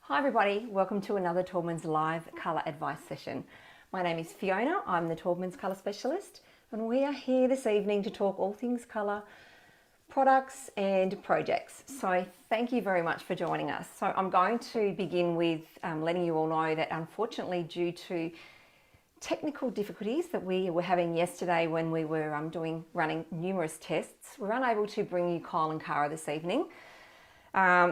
Hi everybody, welcome to another Taubmans live colour advice session. My name is Fiona, I'm the Taubmans colour specialist, and we are here this evening to talk all things colour, products and projects. So thank you very much for joining us. So I'm going to begin with letting you all know that unfortunately, due to technical difficulties that we were having yesterday when we were running numerous tests, we're unable to bring you Kyle and Cara this evening.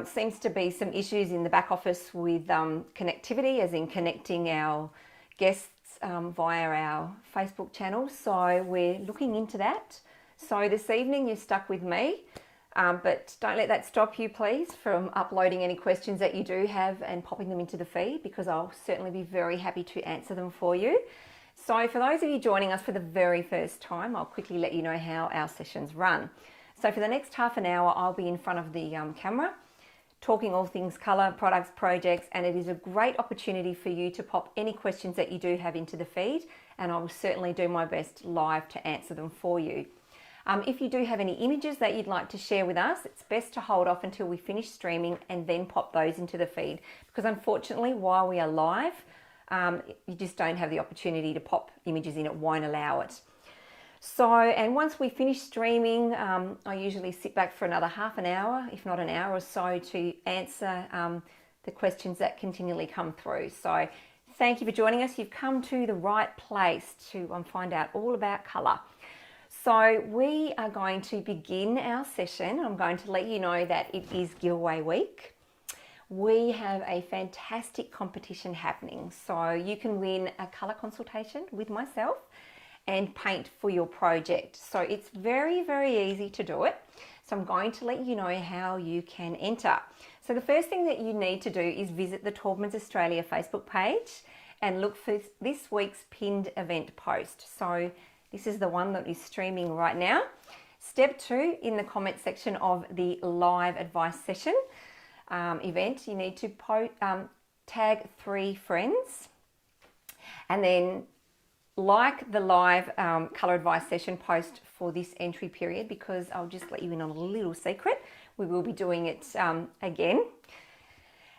Seems to be some issues in the back office with connectivity, as in connecting our guests via our Facebook channel. So we're looking into that. So this evening you're stuck with me, but don't let that stop you, please, from uploading any questions that you do have and popping them into the feed, because I'll certainly be very happy to answer them for you. So for those of you joining us for the very first time, I'll quickly let you know how our sessions run. So for the next half an hour, I'll be in front of the camera, talking all things colour, products, projects, and it is a great opportunity for you to pop any questions that you do have into the feed, and I will certainly do my best live to answer them for you. If you do have any images that you'd like to share with us, it's best to hold off until we finish streaming and then pop those into the feed, because unfortunately, while we are live, you just don't have the opportunity to pop images in, it won't allow it. So, and once we finish streaming, I usually sit back for another half an hour, if not an hour or so, to answer the questions that continually come through. So thank you for joining us. You've come to the right place to find out all about colour. So we are going to begin our session. I'm going to let you know that it is giveaway week. We have a fantastic competition happening. So you can win a colour consultation with myself and paint for your project. So it's very, very easy to do it. So I'm going to let you know how you can enter. So the first thing that you need to do is visit the Taubmans Australia Facebook page and look for this week's pinned event post. So this is the one that is streaming right now. Step 2, in the comment section of the live advice session event, you need to tag 3 friends, and then like the live colour advice session post for this entry period, because I'll just let you in on a little secret. We will be doing it again.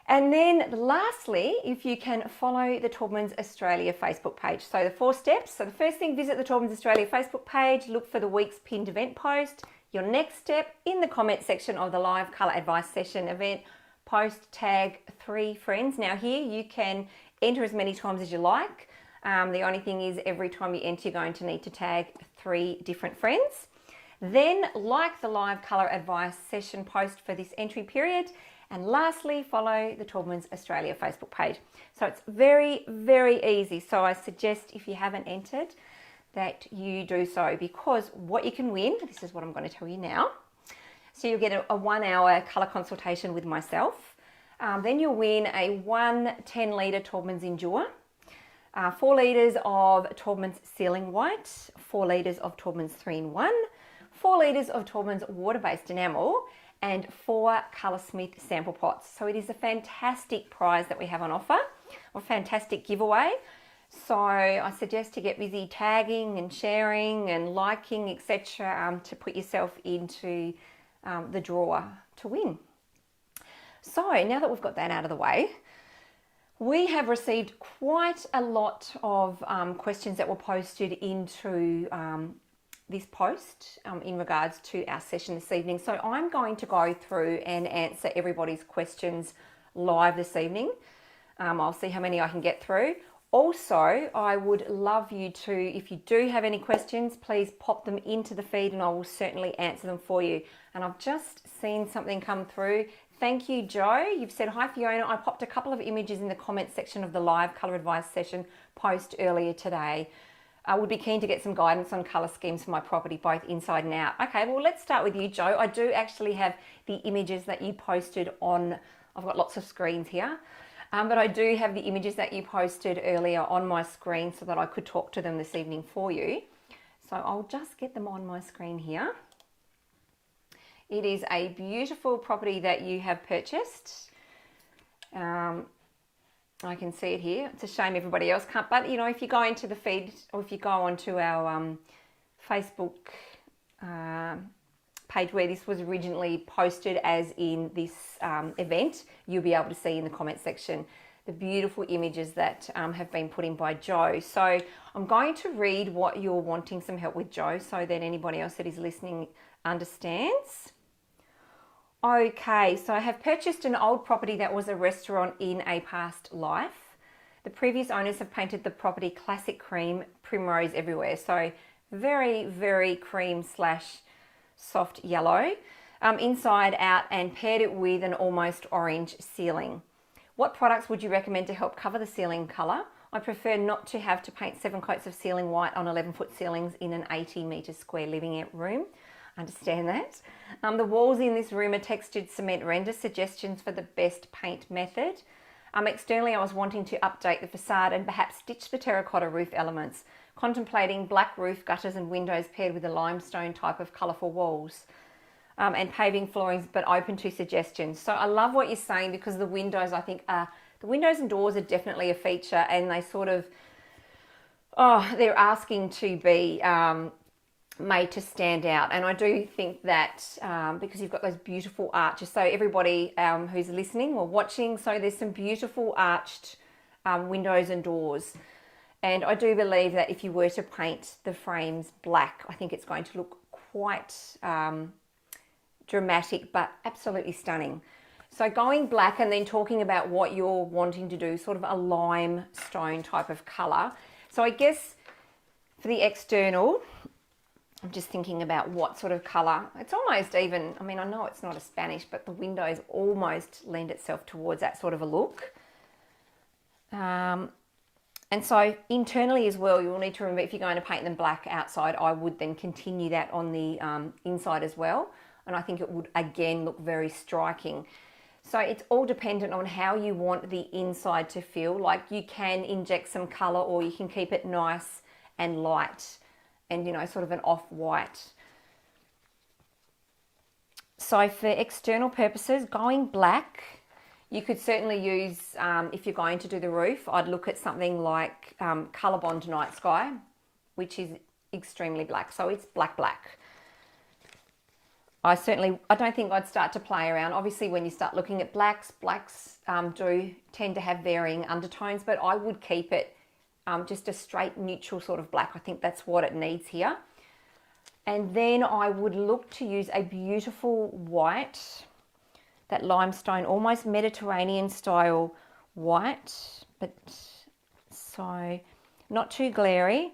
And then lastly, if you can follow the Taubmans Australia Facebook page. So the 4 steps. So the first thing, visit the Taubmans Australia Facebook page, look for the week's pinned event post. Your next step, in the comment section of the live colour advice session event post, tag 3 friends. Now here you can enter as many times as you like. The only thing is, every time you enter, you're going to need to tag 3 different friends. Then like the live colour advice session post for this entry period. And lastly, follow the Taubmans Australia Facebook page. So it's very, very easy. So I suggest, if you haven't entered, that you do so, because what you can win, this is what I'm going to tell you now. So you'll get a 1-hour colour consultation with myself. Then you'll win a 1 10-litre Taubmans Endure, 4 litres of Taubmans Sealing White, 4 litres of Taubmans 3-in-1, 4 litres of Taubmans water-based enamel, and 4 Colorsmith sample pots. So it is a fantastic prize that we have on offer, a fantastic giveaway. So I suggest to get busy tagging and sharing and liking, etc., to put yourself into the draw to win. So now that we've got that out of the way, we have received quite a lot of questions that were posted into this post in regards to our session this evening. So I'm going to go through and answer everybody's questions live this evening. I'll see how many I can get through. Also, I would love you to, if you do have any questions, please pop them into the feed and I will certainly answer them for you. And I've just seen something come through. Thank you, Joe. You've said, hi Fiona, I popped a couple of images in the comment section of the live colour advice session post earlier today. I would be keen to get some guidance on colour schemes for my property, both inside and out. Okay, well, let's start with you, Joe. I do actually have the images that you posted on, I've got lots of screens here, but I do have the images that you posted earlier on my screen so that I could talk to them this evening for you. So I'll just get them on my screen here. It is a beautiful property that you have purchased. I can see it here. It's a shame everybody else can't, but you know, if you go into the feed, or if you go onto our Facebook page where this was originally posted as in this event, you'll be able to see in the comment section the beautiful images that have been put in by Joe. So I'm going to read what you're wanting some help with, Joe, so that anybody else that is listening understands. Okay, so I have purchased an old property that was a restaurant in a past life. The previous owners have painted the property classic cream, primrose everywhere. So very, very cream slash soft yellow, inside out, and paired it with an almost orange ceiling. What products would you recommend to help cover the ceiling colour? I prefer not to have to paint 7 coats of ceiling white on 11-foot ceilings in an 80-metre square living room. Understand that. The walls in this room are textured cement render. Suggestions for the best paint method. Externally, I was wanting to update the facade and perhaps ditch the terracotta roof elements. Contemplating black roof, gutters and windows paired with a limestone type of colourful walls. And paving floorings, but open to suggestions. So I love what you're saying, because the windows, I think, the windows and doors are definitely a feature, and they sort of, they're asking to be made to stand out. And I do think that because you've got those beautiful arches, so everybody who's listening or watching, so there's some beautiful arched windows and doors. And I do believe that if you were to paint the frames black, I think it's going to look quite dramatic, but absolutely stunning. So going black, and then talking about what you're wanting to do, sort of a limestone type of colour. So I guess for the external, I'm just thinking about what sort of colour. It's almost even, I mean, I know it's not a Spanish, but the windows almost lend itself towards that sort of a look. And so internally as well, you'll need to remember, if you're going to paint them black outside, I would then continue that on the inside as well. And I think it would again look very striking. So it's all dependent on how you want the inside to feel. Like, you can inject some colour, or you can keep it nice and light and, you know, sort of an off-white. So for external purposes, going black, you could certainly use, if you're going to do the roof, I'd look at something like Colour Bond Night Sky, which is extremely black. So it's black, black. I don't think I'd start to play around. Obviously, when you start looking at blacks do tend to have varying undertones, but I would keep it just a straight neutral sort of black. I think that's what it needs here. And then I would look to use a beautiful white, that limestone, almost Mediterranean style white, but so not too glary.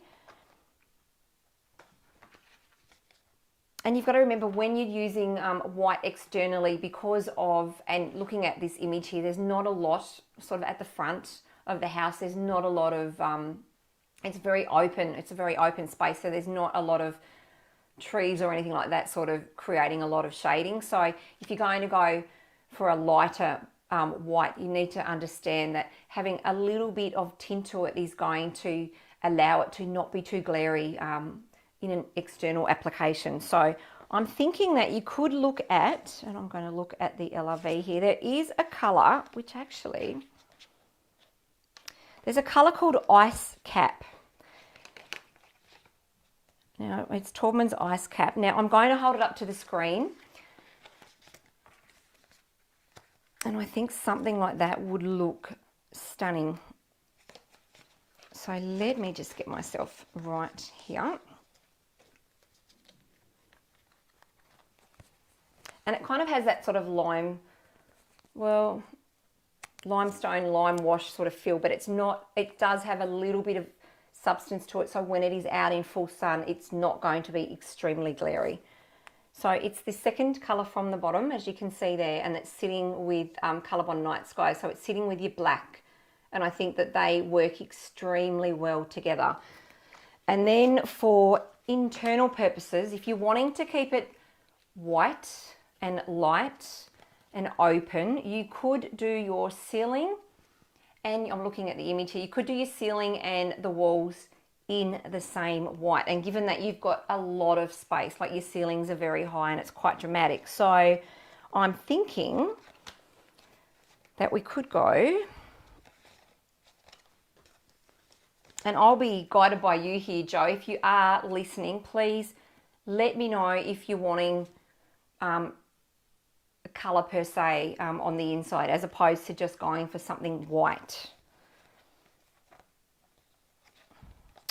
And you've got to remember, when you're using white externally, because of, and looking at this image here, there's not a lot sort of at the front of the house. There's not a lot of, it's very open. It's a very open space. So there's not a lot of trees or anything like that sort of creating a lot of shading. So if you're going to go for a lighter white, you need to understand that having a little bit of tint to it is going to allow it to not be too glary in an external application. So I'm thinking that you could look at, and I'm going to look at the LRV here, there is a colour, which actually, there's a colour called Ice Cap. Now, it's Taubmans Ice Cap. Now, I'm going to hold it up to the screen. And I think something like that would look stunning. So let me just get myself right here. And it kind of has that sort of limestone, lime wash sort of feel, but it's not, it does have a little bit of substance to it. So when it is out in full sun, it's not going to be extremely glary. So it's the second colour from the bottom, as you can see there, and it's sitting with Colour Bond Night Sky. So it's sitting with your black, and I think that they work extremely well together. And then for internal purposes, if you're wanting to keep it white and light and open, you could do your ceiling, and I'm looking at the image here, you could do your ceiling and the walls in the same white. And given that you've got a lot of space, like your ceilings are very high and it's quite dramatic, so I'm thinking that we could go, and I'll be guided by you here, Joe. If you are listening, please let me know if you're wanting colour per se on the inside, as opposed to just going for something white.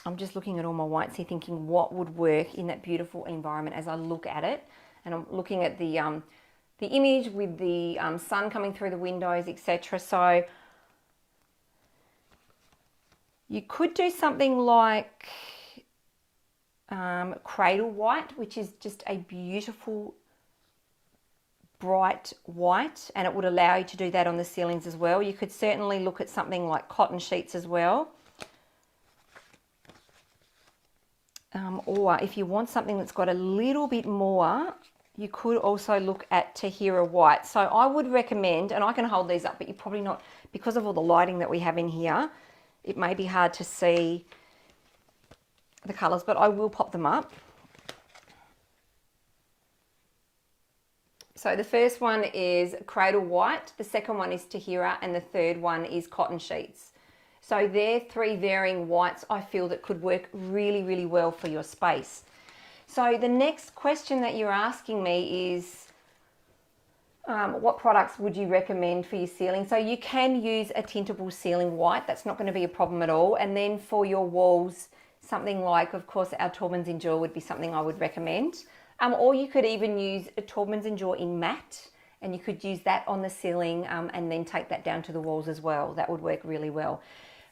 I'm just looking at all my whites here thinking what would work in that beautiful environment as I look at it. And I'm looking at the image with the sun coming through the windows, etc. So you could do something like cradle white, which is just a beautiful bright white, and it would allow you to do that on the ceilings as well. You could certainly look at something like cotton sheets as well. Or if you want something that's got a little bit more, you could also look at Tahira white. So I would recommend, and I can hold these up, but you're probably not, because of all the lighting that we have in here, it may be hard to see the colours, but I will pop them up. So the first one is cradle white, the second one is Tahira, and the third one is cotton sheets. So they're three varying whites I feel that could work really, really well for your space. So the next question that you're asking me is, what products would you recommend for your ceiling? So you can use a tintable ceiling white. That's not going to be a problem at all. And then for your walls, something like, of course, our Taubmans Endure would be something I would recommend. Or you could even use a Taubmans Endure in matte, and you could use that on the ceiling and then take that down to the walls as well. That would work really well.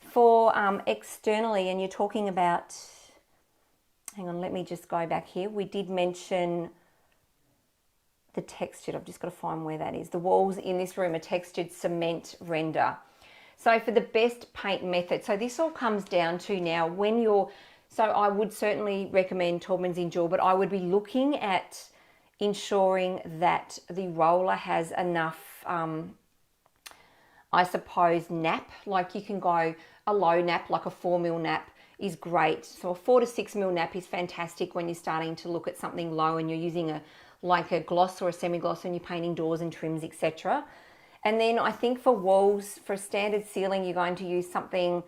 For externally, and you're talking about, hang on, let me just go back here. We did mention the textured, I've just got to find where that is. The walls in this room are textured cement render. So for the best paint method, so this all comes down to now when you're, so I would certainly recommend Taubmans Endure, but I would be looking at ensuring that the roller has enough, I suppose, nap. Like you can go a low nap, like a 4mm nap is great. So a 4 to 6mm nap is fantastic when you're starting to look at something low and you're using like a gloss or a semi-gloss and you're painting doors and trims, etc. And then I think for walls, for a standard ceiling, you're going to use something,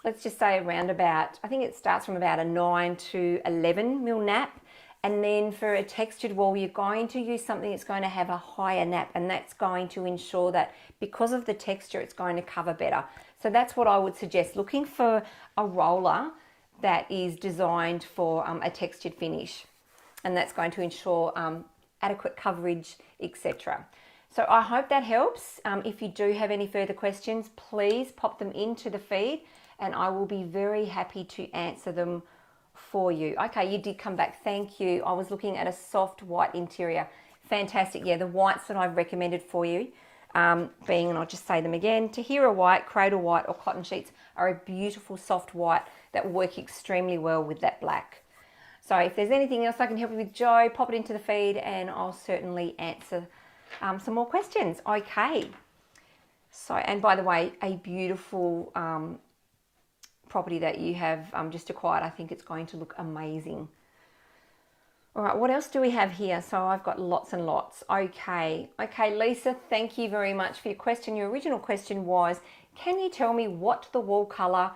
let's just say around about, I think it starts from about a 9 to 11mm nap. And then for a textured wall, you're going to use something that's going to have a higher nap, and that's going to ensure that because of the texture, it's going to cover better. So that's what I would suggest, looking for a roller that is designed for a textured finish, and that's going to ensure adequate coverage, etc. So I hope that helps. If you do have any further questions, please pop them into the feed and I will be very happy to answer them for you. Okay, you did come back. Thank you. I was looking at a soft white interior. Fantastic. Yeah, the whites that I've recommended for you being, and I'll just say them again, Tahira white, cradle white or cotton sheets are a beautiful soft white that work extremely well with that black. So if there's anything else I can help you with, Joe, pop it into the feed and I'll certainly answer some more questions. Okay. So, and by the way, a beautiful property that you have just acquired. I think it's going to look amazing. All right, what else do we have here? So I've got lots and lots. Okay, Lisa, thank you very much for your question. Your original question was, can you tell me what the wall color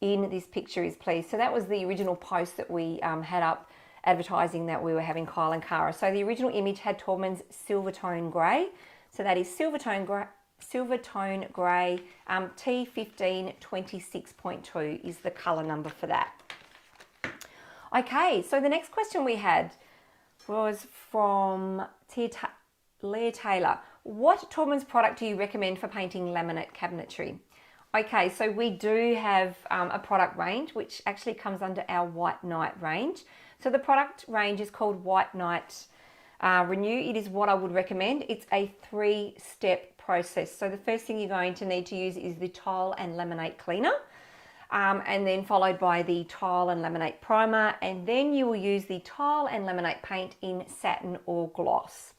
in this picture is, please? So that was the original post that we had up advertising that we were having Kyle and Cara. So the original image had Taubmans Silvertone Grey. So that is Silvertone Grey. T1526.2 is the color number for that. Okay, so the next question we had was from Leah Taylor. What Taubmans product do you recommend for painting laminate cabinetry? Okay, so we do have a product range which actually comes under our White Knight range. So the product range is called White Knight Renew. It is what I would recommend. It's a 3-step process. So the first thing you're going to need to use is the tile and laminate cleaner, and then followed by the tile and laminate primer, and then you will use the tile and laminate paint in satin or gloss.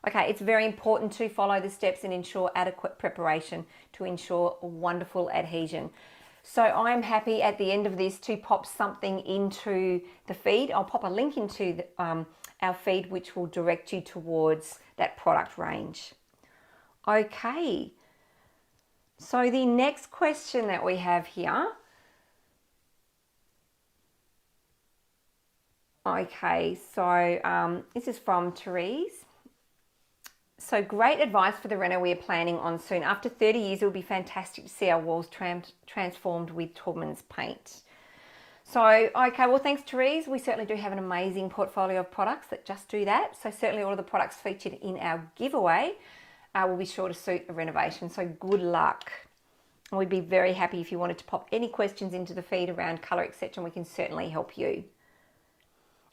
Okay, it's very important to follow the steps and ensure adequate preparation to ensure wonderful adhesion. So I'm happy at the end of this to pop something into the feed. I'll pop a link into our feed which will direct you towards that product range. Okay, so the next question that we have here. Okay, so this is from Therese. So great advice for the reno we are planning on soon. After 30 years, it will be fantastic to see our walls transformed with Taubmans paint. So, okay, well, thanks, Therese. We certainly do have an amazing portfolio of products that just do that. So certainly all of the products featured in our giveaway will be sure to suit a renovation. So good luck. And we'd be very happy if you wanted to pop any questions into the feed around colour, etc. And we can certainly help you.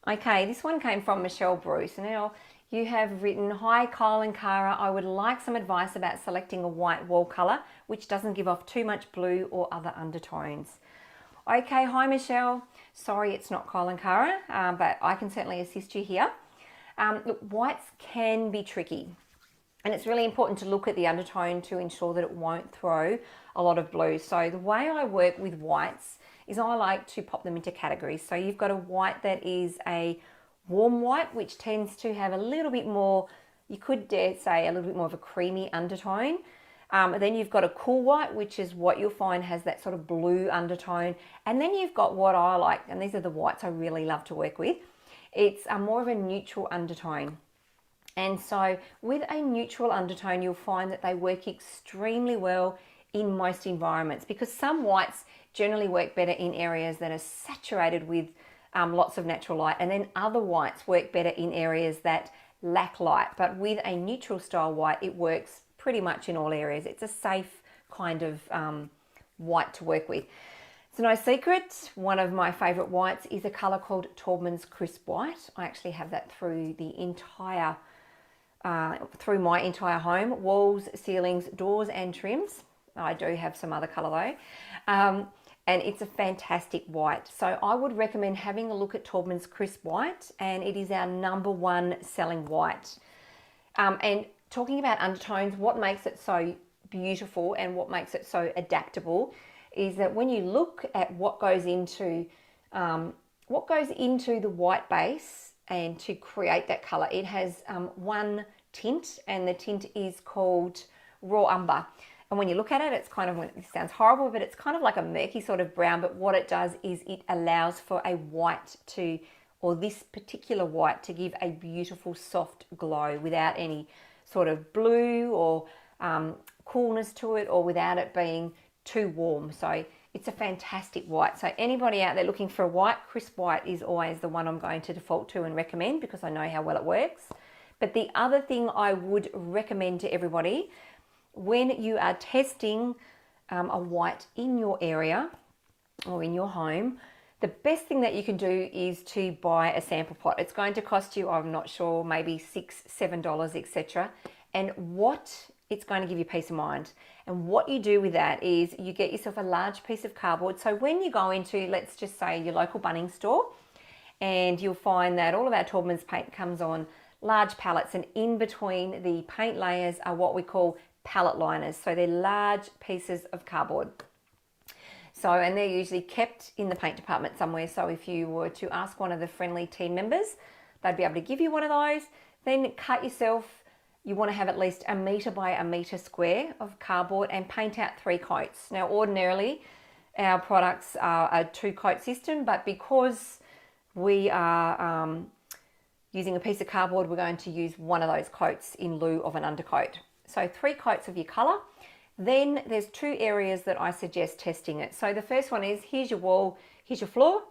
Okay, this one came from Michelle Bruce. Now, you have written, "Hi Kyle and Cara, I would like some advice about selecting a white wall colour which doesn't give off too much blue or other undertones." Okay, hi Michelle. Sorry it's not Kyle and Cara, but I can certainly assist you here. Look, whites can be tricky, and it's really important to look at the undertone to ensure that it won't throw a lot of blue. So the way I work with whites is I like to pop them into categories. So you've got a white that is a warm white, which tends to have a little bit more, you could dare say, a little bit more of a creamy undertone. Then you've got a cool white, which is what you'll find has that sort of blue undertone. And then you've got what I like, and these are the whites I really love to work with. It's more of a neutral undertone. And so with a neutral undertone, you'll find that they work extremely well in most environments, because some whites generally work better in areas that are saturated with lots of natural light, and then other whites work better in areas that lack light. But with a neutral style white, it works pretty much in all areas. It's a safe kind of white to work with. It's no secret, one of my favorite whites is a color called Taubmans Crisp White. I actually have that through the entire, through my entire home, walls, ceilings, doors and trims. I do have some other color though. And it's a fantastic white. So I would recommend having a look at Taubmans Crisp White, and it is our #1 selling white. And talking about undertones, what makes it so beautiful and what makes it so adaptable is that when you look at what goes into the white base and to create that color, it has one tint, and the tint is called raw umber. And when you look at it, it's kind of, it sounds horrible, but it's kind of like a murky sort of brown. But what it does is it allows for a white to, or this particular white, to give a beautiful soft glow without any sort of blue or coolness to it, or without it being too warm. So it's a fantastic white. So anybody out there looking for a white, Crisp White is always the one I'm going to default to and recommend, because I know how well it works. But the other thing I would recommend to everybody, when you are testing a white in your area or in your home, the best thing that you can do is to buy a sample pot. It's going to cost you, I'm not sure, maybe $6, $7, etc. And what it's going to give you peace of mind. And what you do with that is you get yourself a large piece of cardboard. So when you go into, let's just say, your local Bunnings store, and you'll find that all of our Taubmans paint comes on large pallets, and in between the paint layers are what we call pallet liners. So they're large pieces of cardboard. So, and they're usually kept in the paint department somewhere. So if you were to ask one of the friendly team members, they'd be able to give you one of those. Then cut yourself, you want to have at least 1 metre by 1 metre square of cardboard, and paint out 3 coats. Now ordinarily our products are a 2-coat system, but because we are using a piece of cardboard, we're going to use one of those coats in lieu of an undercoat. So 3 coats of your colour. Then there's 2 areas that I suggest testing it. So the first one is, here's your wall, here's your floor.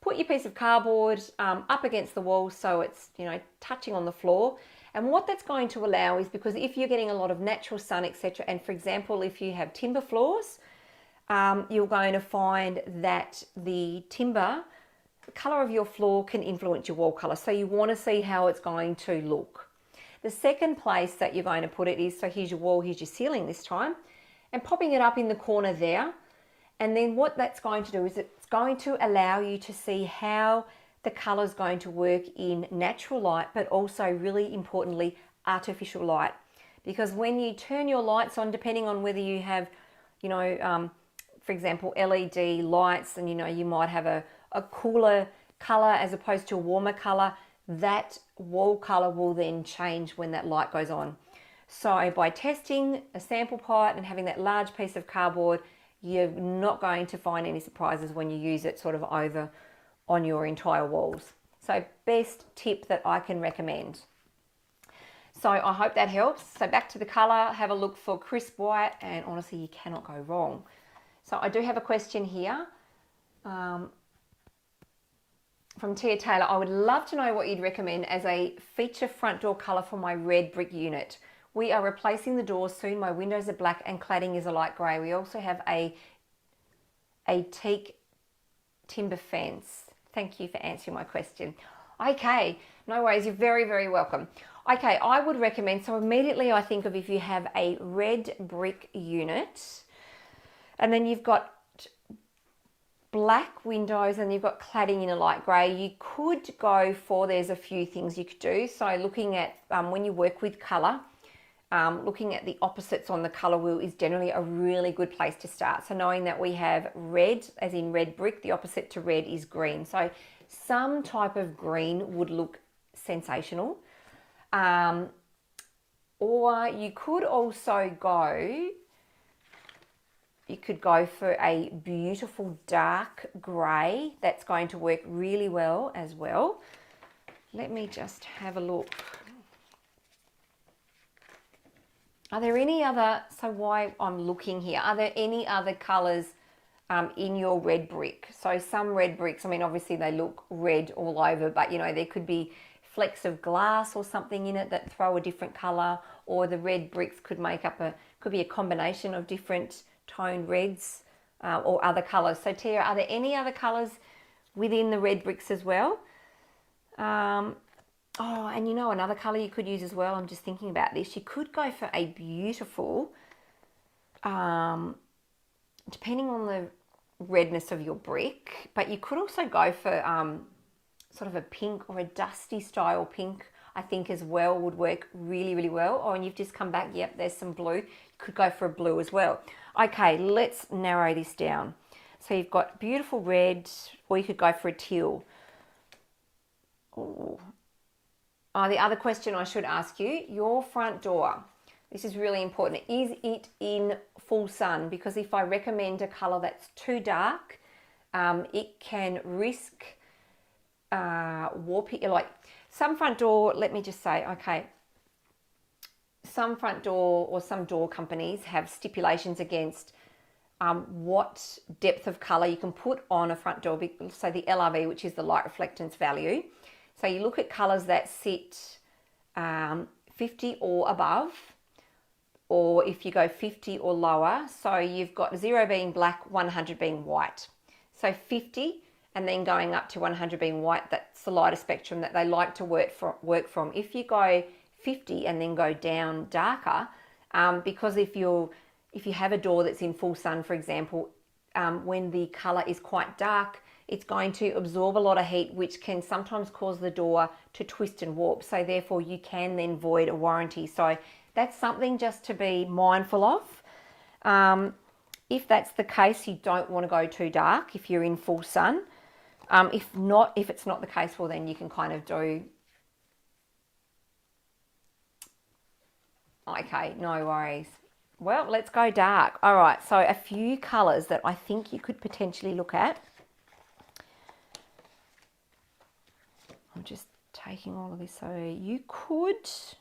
Put your piece of cardboard up against the wall so it's, you know, touching on the floor. And what that's going to allow is, because if you're getting a lot of natural sun, etc., and for example, if you have timber floors, you're going to find that the timber, the colour of your floor can influence your wall colour. So you want to see how it's going to look. The second place that you're going to put it is, so here's your wall, here's your ceiling this time, and popping it up in the corner there. And then what that's going to do is it's going to allow you to see how the colour is going to work in natural light, but also really importantly, artificial light. Because when you turn your lights on, depending on whether you have, you know, for example, LED lights, and you know, you might have a cooler colour as opposed to a warmer colour, that wall colour will then change when that light goes on. So by testing a sample pot and having that large piece of cardboard, you're not going to find any surprises when you use it sort of over on your entire walls. So best tip that I can recommend. So I hope that helps. So back to the colour, have a look for crisp white, and honestly, you cannot go wrong. So I do have a question here from Tia Taylor. I would love to know what you'd recommend as a feature front door colour for my red brick unit. We are replacing the doors soon. My windows are black and cladding is a light grey. We also have a teak timber fence. Thank you for answering my question. Okay, no worries. You're very, very welcome. Okay, I would recommend, so immediately I think of if you have a red brick unit and then you've got black windows and you've got cladding in a light grey, you could go for, there's a few things you could do. So looking at, when you work with colour, looking at the opposites on the colour wheel is generally a really good place to start. So knowing that we have red, as in red brick, the opposite to red is green. So some type of green would look sensational. Or you could also go, you could go for a beautiful dark grey. That's going to work really well as well. Let me just have a look. Are there any other, so why I'm looking here, are there any other colours in your red brick? So some red bricks, I mean, obviously they look red all over, but you know, there could be flecks of glass or something in it that throw a different colour, or the red bricks could make up could be a combination of different toned reds or other colours. So Tia, are there any other colours within the red bricks as well? Oh, and you know, another colour you could use as well, I'm just thinking about this, you could go for a beautiful, depending on the redness of your brick, but you could also go for sort of a pink or a dusty style pink, I think as well would work really, really well. Oh, and you've just come back, yep, there's some blue. You could go for a blue as well. Okay, let's narrow this down. So you've got beautiful red, or you could go for a teal. Oh, the other question I should ask you, your front door. This is really important. Is it in full sun? Because if I recommend a colour that's too dark, it can risk warping. Like some front door, let me just say, okay, some front door or some door companies have stipulations against what depth of colour you can put on a front door. So the LRV, which is the light reflectance value. So you look at colours that sit 50 or above, or if you go 50 or lower. So you've got 0 being black, 100 being white. So 50 and then going up to 100 being white, that's the lighter spectrum that they like to work from. If you go 50 and then go down darker, because if you have a door that's in full sun, for example, when the colour is quite dark, it's going to absorb a lot of heat, which can sometimes cause the door to twist and warp. So therefore you can then void a warranty. So that's something just to be mindful of. If that's the case, you don't want to go too dark if you're in full sun. If it's not the case, well, then you can kind of do, okay, no worries. Well, let's go dark. All right, so a few colours that I think you could potentially look at. I'm just taking all of this. So you could, so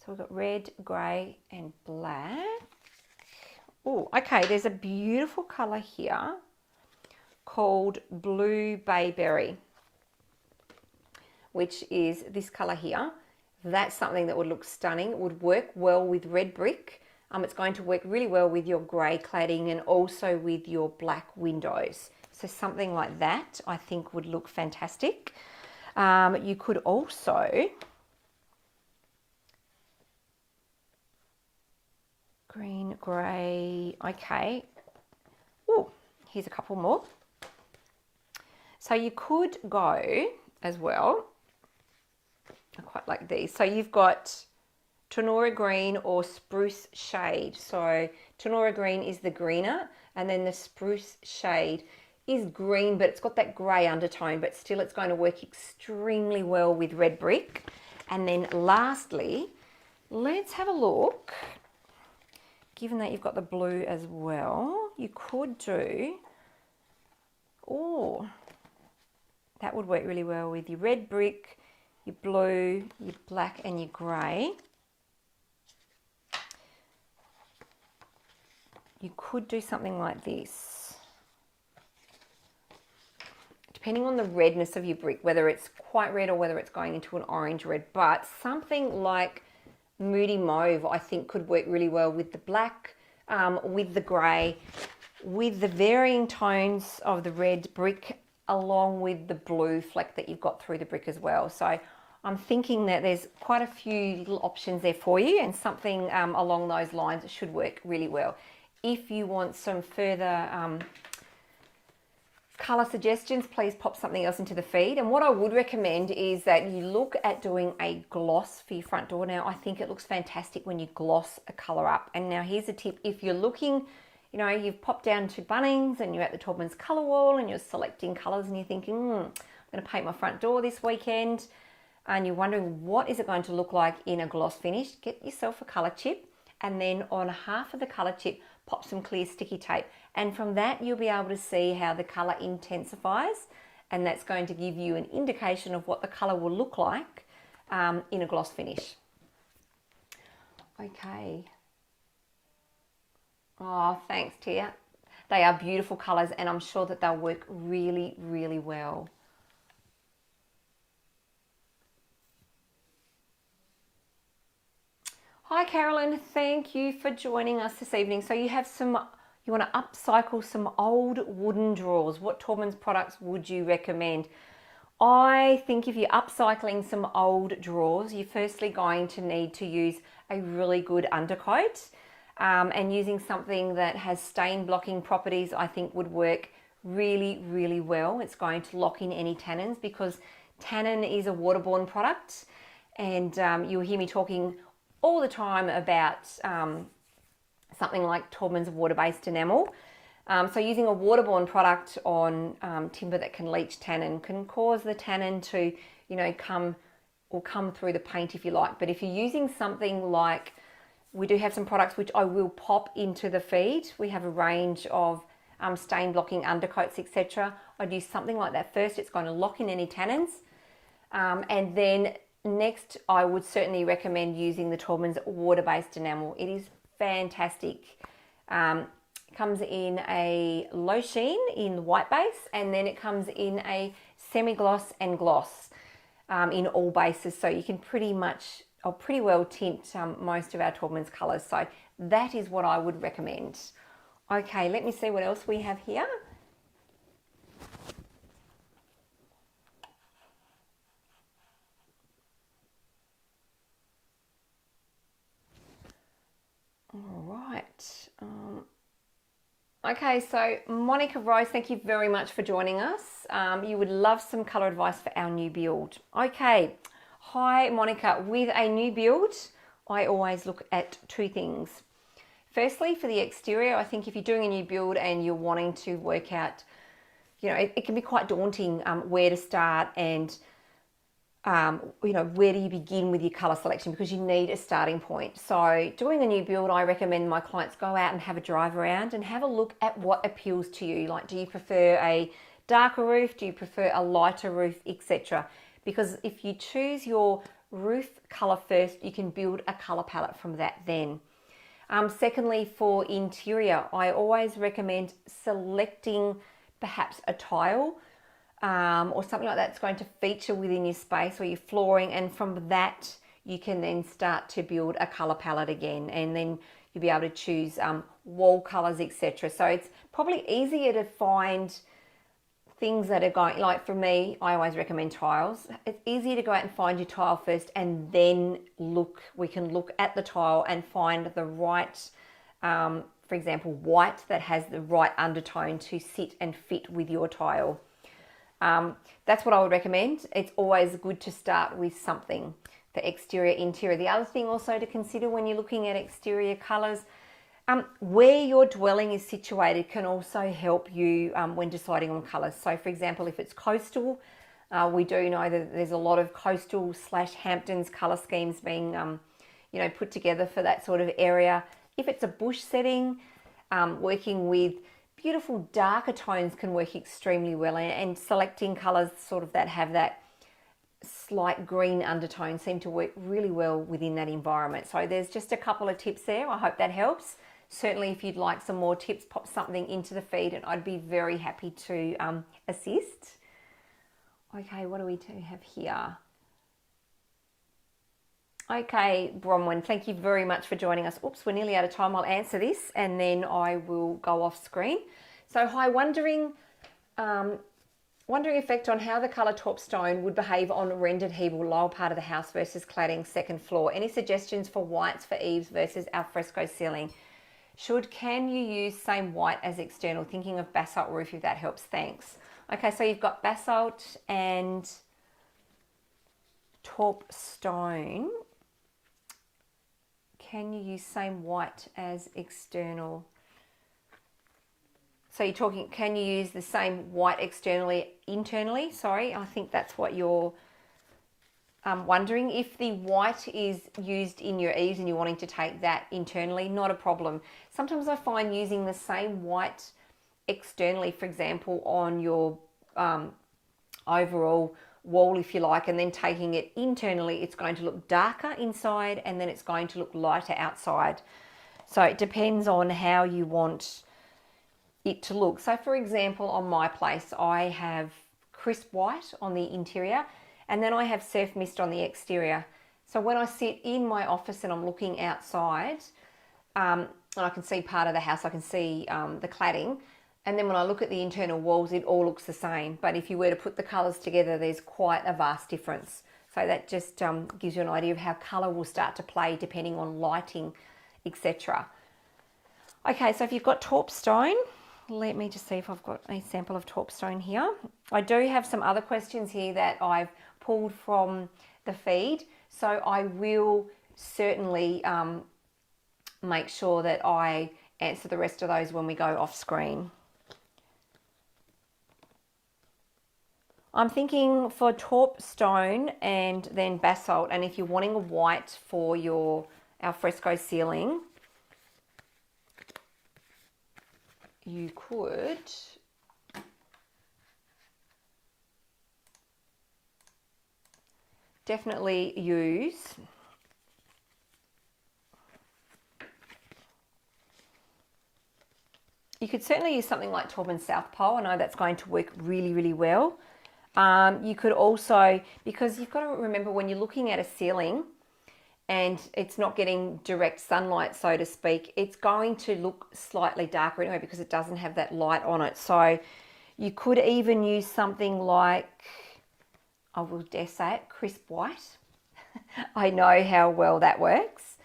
we've got red, grey and black. Oh, okay, there's a beautiful colour here called Blue Bayberry, which is this colour here. That's something that would look stunning. It would work well with red brick. It's going to work really well with your grey cladding and also with your black windows. So something like that I think would look fantastic. You could also, green, grey, okay. Oh, here's a couple more. So you could go as well, I quite like these. So you've got Tonora Green or Spruce Shade. So Tonora Green is the greener, and then the Spruce Shade is green, but it's got that grey undertone, but still it's going to work extremely well with red brick. And then lastly, let's have a look. Given that you've got the blue as well, you could do, oh, That would work really well with your red brick, your blue, your black and your grey. You could do something like this. Depending on the redness of your brick, whether it's quite red or whether it's going into an orange red, but something like Moody Mauve I think could work really well with the black, with the grey, with the varying tones of the red brick, along with the blue fleck that you've got through the brick as well. So I'm thinking that there's quite a few little options there for you, and something along those lines should work really well. If you want some further colour suggestions, please pop something else into the feed. And what I would recommend is that you look at doing a gloss for your front door. Now, I think it looks fantastic when you gloss a colour up. And now here's a tip. If you're looking, you know, you've popped down to Bunnings and you're at the Taubmans colour wall and you're selecting colours and you're thinking, I'm going to paint my front door this weekend, and you're wondering what is it going to look like in a gloss finish, get yourself a colour chip, and then on half of the colour chip, pop some clear sticky tape. And from that, you'll be able to see how the colour intensifies, and that's going to give you an indication of what the colour will look like in a gloss finish. Okay. Oh, thanks, Tia. They are beautiful colours, and I'm sure that they'll work really, really well. Hi, Carolyn. Thank you for joining us this evening. So you have some, you want to upcycle some old wooden drawers. What Taubmans products would you recommend? I think if you're upcycling some old drawers, you're firstly going to need to use a really good undercoat, and using something that has stain blocking properties I think would work really, really well. It's going to lock in any tannins, because tannin is a waterborne product, and you'll hear me talking all the time about something like Taubmans water-based enamel. So using a waterborne product on timber that can leach tannin can cause the tannin to, you know, come through the paint if you like. But if you're using something like, we do have some products which I will pop into the feed. We have a range of stain blocking undercoats, etc. I'd use something like that first. It's going to lock in any tannins, and then next, I would certainly recommend using the Taubmans water-based enamel. It is fantastic. It comes in a low sheen in white base, and then it comes in a semi-gloss and gloss in all bases. So you can pretty well tint most of our Taubmans colours. So that is what I would recommend. Okay, let me see what else we have here. All right. Okay, so Monica Rose, thank you very much for joining us. You would love some colour advice for our new build. Okay. Hi, Monica. With a new build, I always look at two things. Firstly, for the exterior, I think if you're doing a new build and you're wanting to work out, you know, it can be quite daunting where to start, and you know, where do you begin with your colour selection, because you need a starting point. So doing a new build, I recommend my clients go out and have a drive around and have a look at what appeals to you. Like, do you prefer a darker roof? Do you prefer a lighter roof, etc.? Because if you choose your roof colour first, you can build a colour palette from that then. Secondly, for interior, I always recommend selecting perhaps a tile or something like that's going to feature within your space or your flooring, and from that you can then start to build a colour palette again, and then you'll be able to choose wall colours, etc. So it's probably easier to find things that are going, like for me, I always recommend tiles. It's easier to go out and find your tile first, and then we can look at the tile and find the right, for example, white that has the right undertone to sit and fit with your tile. That's what I would recommend. It's always good to start with something for exterior, interior. The other thing also to consider when you're looking at exterior colours, where your dwelling is situated can also help you when deciding on colours. So for example, if it's coastal, we do know that there's a lot of coastal / Hamptons colour schemes being you know, put together for that sort of area. If it's a bush setting, working with beautiful darker tones can work extremely well, and selecting colours sort of that have that slight green undertone seem to work really well within that environment. So there's just a couple of tips there. I hope that helps. Certainly if you'd like some more tips, pop something into the feed and I'd be very happy to assist. Okay, what do we have here? Okay, Bronwyn, thank you very much for joining us. Oops, we're nearly out of time. I'll answer this and then I will go off screen. So hi, wondering effect on how the colour taupe stone would behave on rendered Hebel lower part of the house versus cladding second floor. Any suggestions for whites for eaves versus alfresco ceiling? Can you use same white as external? Thinking of basalt roof if that helps. Thanks. Okay, so you've got basalt and taupe stone. Can you use same white as external? So you're talking, can you use the same white internally? Sorry, I think that's what you're wondering. If the white is used in your eaves and you're wanting to take that internally, not a problem. Sometimes I find using the same white externally, for example, on your overall wall, if you like, and then taking it internally, it's going to look darker inside and then it's going to look lighter outside. So it depends on how you want it to look. So for example, on my place, I have crisp white on the interior and then I have surf mist on the exterior. So when I sit in my office and I'm looking outside, and I can see part of the house, I can see the cladding, and then when I look at the internal walls, it all looks the same. But if you were to put the colours together, there's quite a vast difference. So that just gives you an idea of how colour will start to play depending on lighting, etc. Okay, so if you've got taupe stone, let me just see if I've got a sample of taupe stone here. I do have some other questions here that I've pulled from the feed. So I will certainly make sure that I answer the rest of those when we go off screen. I'm thinking for taupe stone and then basalt, and if you're wanting a white for your alfresco ceiling, you could definitely use certainly use something like Taubmans South Pole. I know that's going to work really, really well. You could also, because you've got to remember when you're looking at a ceiling and it's not getting direct sunlight, so to speak, it's going to look slightly darker anyway because it doesn't have that light on it. So you could even use something like, I will dare say it, crisp white. I know how well that works.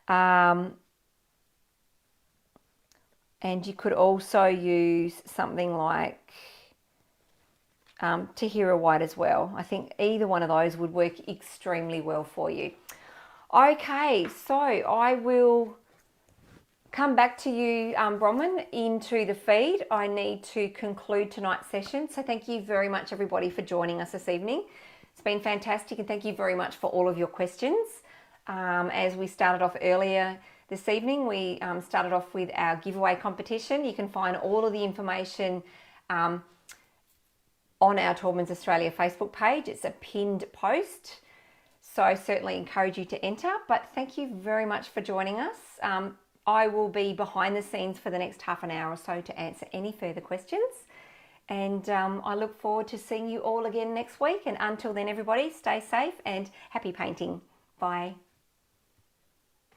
And you could also use something like Tahira white as well. I think either one of those would work extremely well for you. Okay, so I will come back to you, Bronwyn, into the feed. I need to conclude tonight's session. So thank you very much, everybody, for joining us this evening. It's been fantastic, and thank you very much for all of your questions. As we started off earlier this evening, we started off with our giveaway competition. You can find all of the information on our Taubmans Australia Facebook page. It's a pinned post. So I certainly encourage you to enter, but thank you very much for joining us. I will be behind the scenes for the next half an hour or so to answer any further questions. And I look forward to seeing you all again next week. And until then, everybody, stay safe and happy painting. Bye.